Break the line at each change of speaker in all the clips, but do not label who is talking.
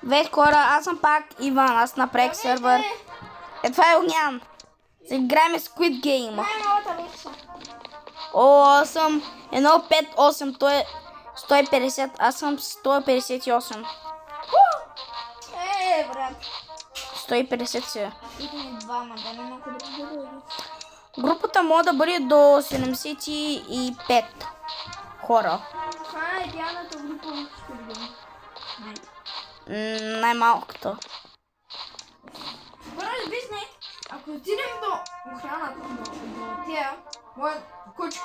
Вейт хора, аз съм пак Иван, аз направих сервер. Това е Огнян. Сега играем Squid Game. О, аз съм 158, той е 150, аз съм 158.
Брат.
150 се.
Двама, да не мога да бъде.
Групата може да бъде до 75 хора.
Това е идеалната група в Squid Game.
Най-малката.
Брат, вижте, ако отидем до охраната, до тия, моят куч.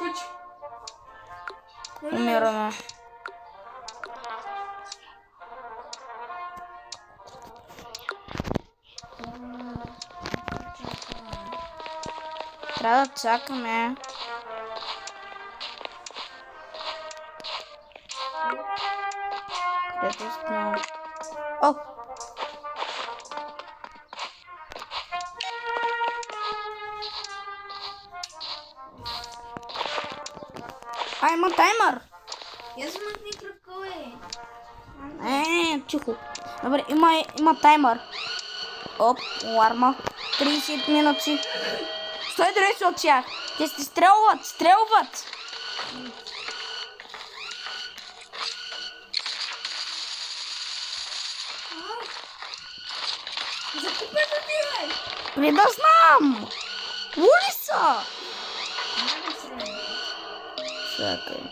Умираме. Трябва да чакаме. Където сме? О! Има таймер!
Я замъкни кръгове.
Тихо. Добре, има таймер. Оп, аларма. 30 минути. 130 от тях. Те се стрелват.
Закупете ти, бе!
При да знам! Ули са! Чакай.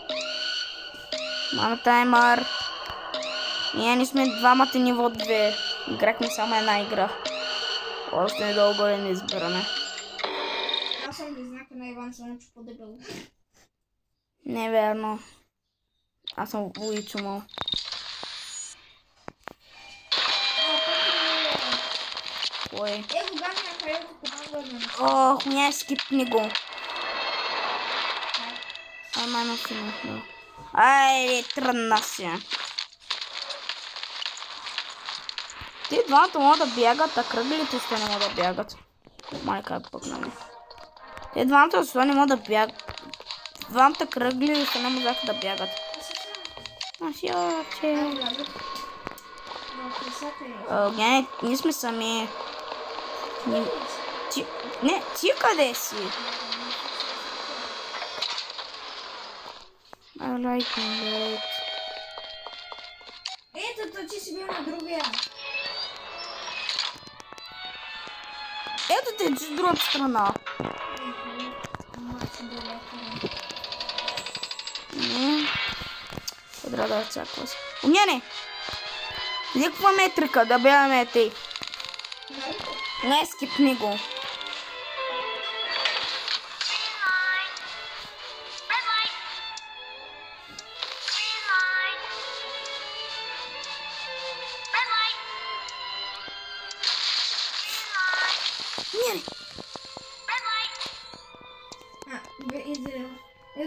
Мама таймер. Ние не сме двамата ниво 2. Играхме само една игра. Още недълго не избираме.
Аз съм близнака на Иван, само че по-дебело.
Не е верно. Аз съм Вуичумал. Кой?
Кога ми направи команда на...
Ох, не скипни го. Ама си махна. Айде, тръгна си. Те двамата могат да бягат, а кръглите ще не могат да бягат. Майка е пък на мен. Те двамата ще не могат да бягат. Двамата кръгли ще не могат да бягат. Ние сме сами. Ти къде си? I like it.
Ето, ти си бил на другия.
Ето те, с другата страна. Не. Трябва да очаква си. Огняне! Вие каква метрика да бягаме тъй? Не, скипни го.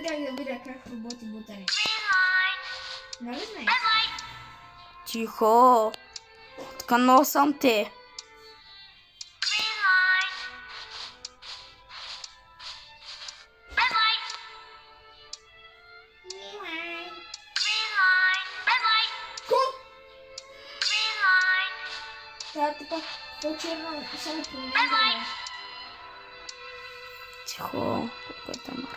Как да видя как работи бутане. Нали знаеш?
Тихо. Откънал съм те.
Така, по-черно само променя.
Тихо. Колко е там?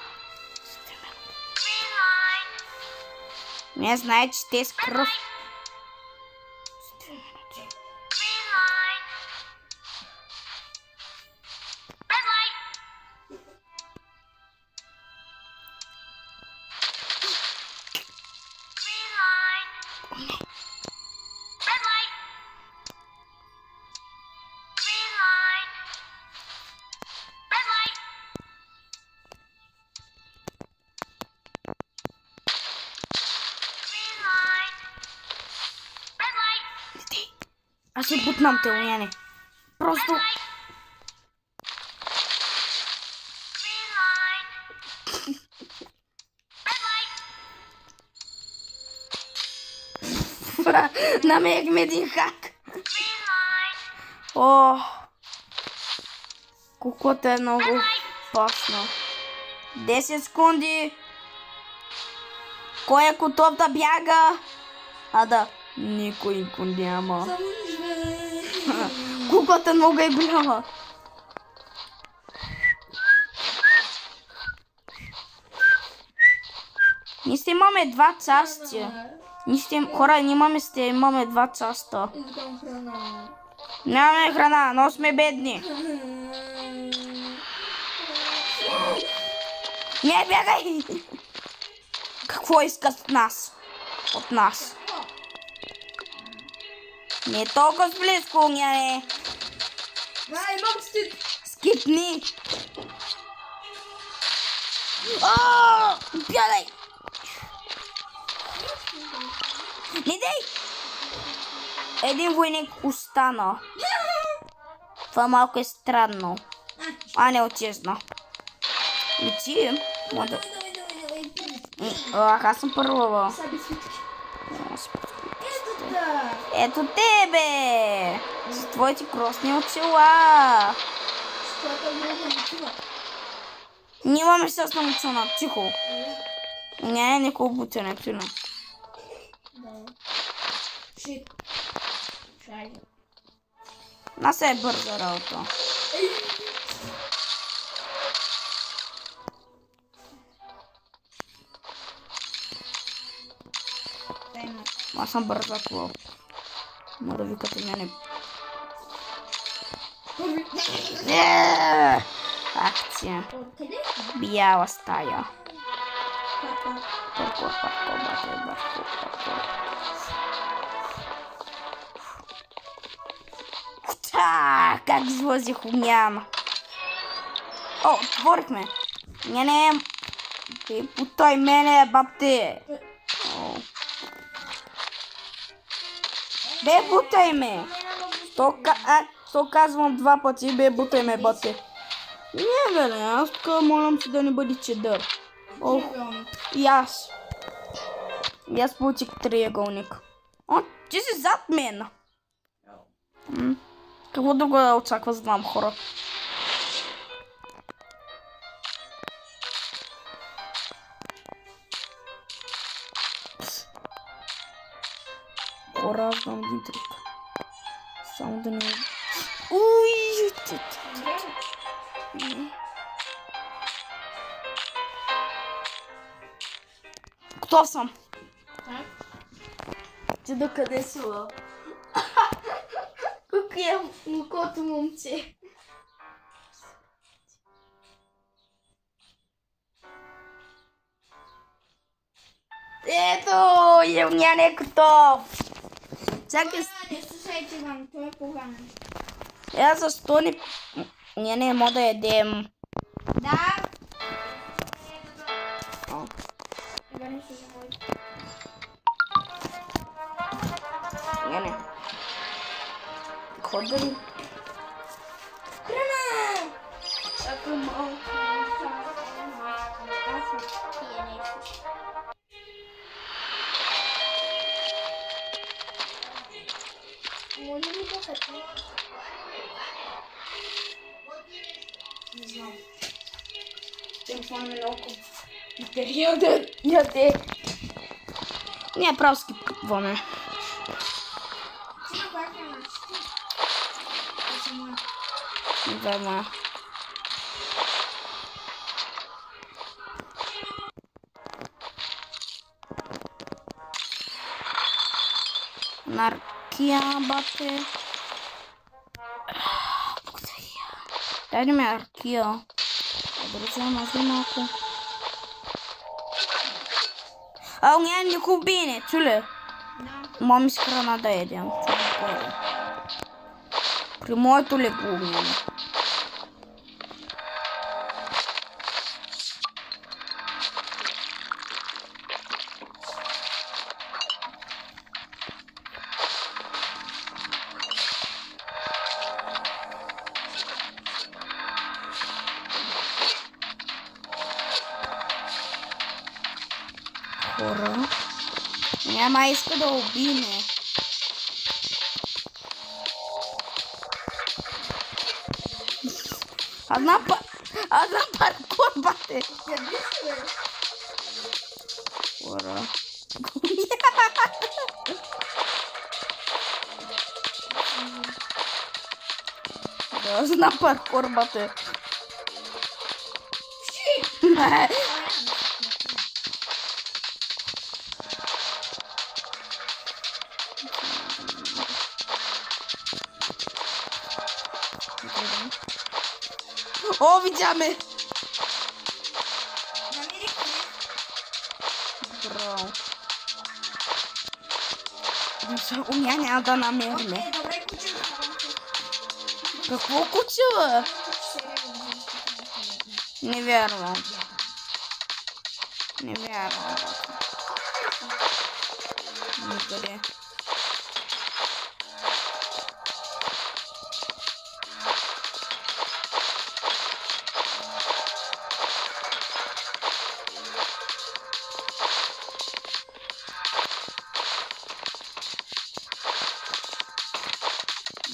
Не знае, че те с кръв. Аз ще бутнам те, Огняне. Просто... Намерихме един хак. О, кукото е много опасно. 10 секунди. Кой е готов да бяга? Да. Никой го няма.
Само живее.
Куклата много е голяма. Ние ще имаме два части. Хора, имаме два часта.
Искам храна.
Нямаме храна, но сме бедни. Не бягай! Какво искат от нас? От нас. Не толкова близко, няне.
Имам стид.
Скипни. Бягай! Не дей! Един войник остана. Това малко е странно. Не отчезна. Лети. Аз съм първа. Ето тебе! С твоите кросни очила. Ние имаме с намучена. Тихо. Не, никога бутене, силно. Нас е бърза работа. Аз съм бърза клоп. Ма да викате мене. Акция. Бяла стая. Паркур. Как излъзих огняна. Отворихме. Не. Ти путай мене, бабте. Бе, бутай ме! То казвам два пъти, бе, бутай ме, бате. Не, бе, аз тук молям се да не бъде чедър. И аз. И аз получих триъгълник. Ти си зад мен. Какво друго да очаква, знам, хора. Хора, знам един трик. Само да не... Уй! Готов съм. Ти докъде си, ла? Колко е мукото момче. Ето, Явнян е готов. Чакай.
Не слушайте вам, той е поганен.
Защо не... Ние не мога да ядем.
Да.
Не. Хода ли?
Храна!
Чакай малко.
Може ли да като?
Не знам. Телефон ми много материал да яде. Не, право скипваме.
Ти на каква начин?
Взема. Наркия, бате. Дай ми аркия. Добре, може ли малко? Няма никой бине, чуле? Мами с храна да едем. При моето легуване. Хора. Няма иска да убиме. Една паркур, бате. Хора. Знам паркур, бате. Не. О, видя ме!
Намерих ли?
Браво. Умя няма да намерим.
Окей, добре, куче.
Какво куче, бе? Не вярвам. Не вярвам. Никъде.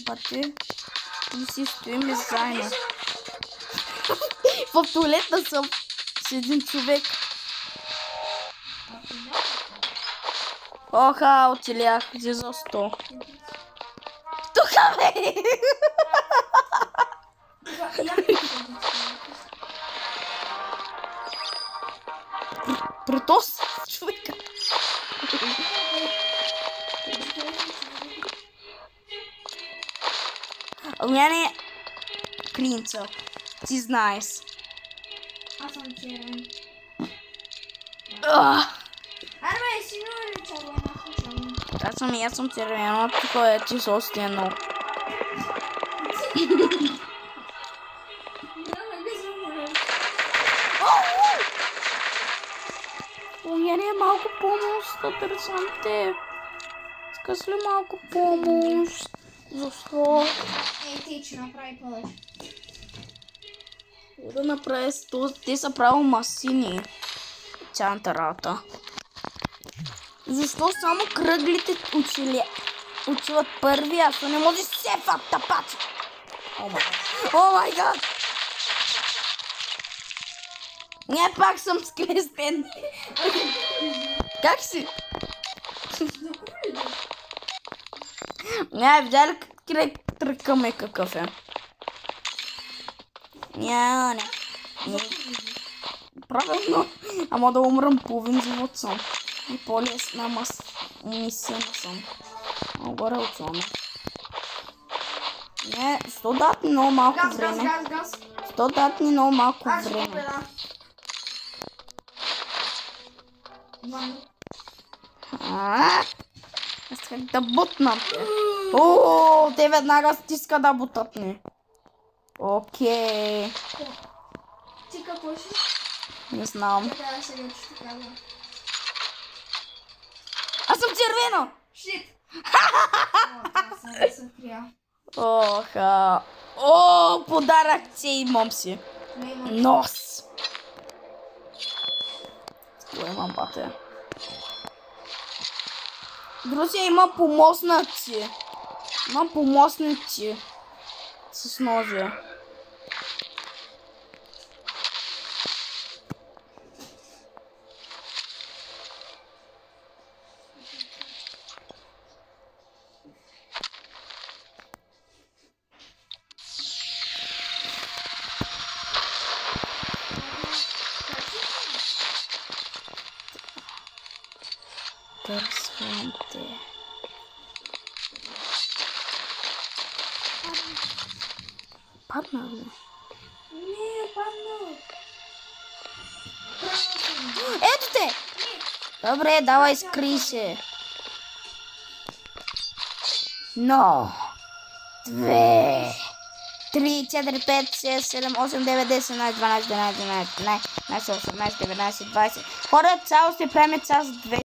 Бате, и си стоим заедно. В туалетна съм с един човек. Оха, оцелях за 100. Тука, бе! При този човека. Мене клинца. Ти знаеш.
Аз съм черен.
Ах,
Арбе, сигурно ли червена?
аз съм червено, тук е число стено. Мене е малко помощ, да търсям те. Искаш ли малко помощ? Защо?
Ей, ти, че направи повече.
Да направя 100, те са право масини. Цялата работа. Защо само кръглите учиват първи, а то не може се тапачи? О май гад! Не, пак съм склестен. Как си? Не, видя ли тръка ме какъв е? Не. Правилно. Ама да умрам половин живот съм. И по-лесна мисия не съм. Горе отсламе. Не, 100 дат ни много малко време.
Газ.
100 дат ни много малко
Аз ще
време.
победа.
Аз как да бутна. О, те веднага стиска да бутатне. Окей.
Ти какво си?
Не знам.
Така сега ще ти казвам.
Аз съм червено!
Шит! О, това съм да се прия.
Оха. О, подарък ти имам си.
Не имам.
Нос. Това имам, бате. Друзия, има помощници. Има помощници. С ножа. Търсвам те. Падна ли?
Не, падна.
Ето те! Добре, давай, скри се. Но. 2, 3, 4, 5, 6, 7, 8, 9, 10, 11, 12, 12, 13, 14, 15, 16, 17, 18, 19, 20. Хора, цяло ще правим час 2.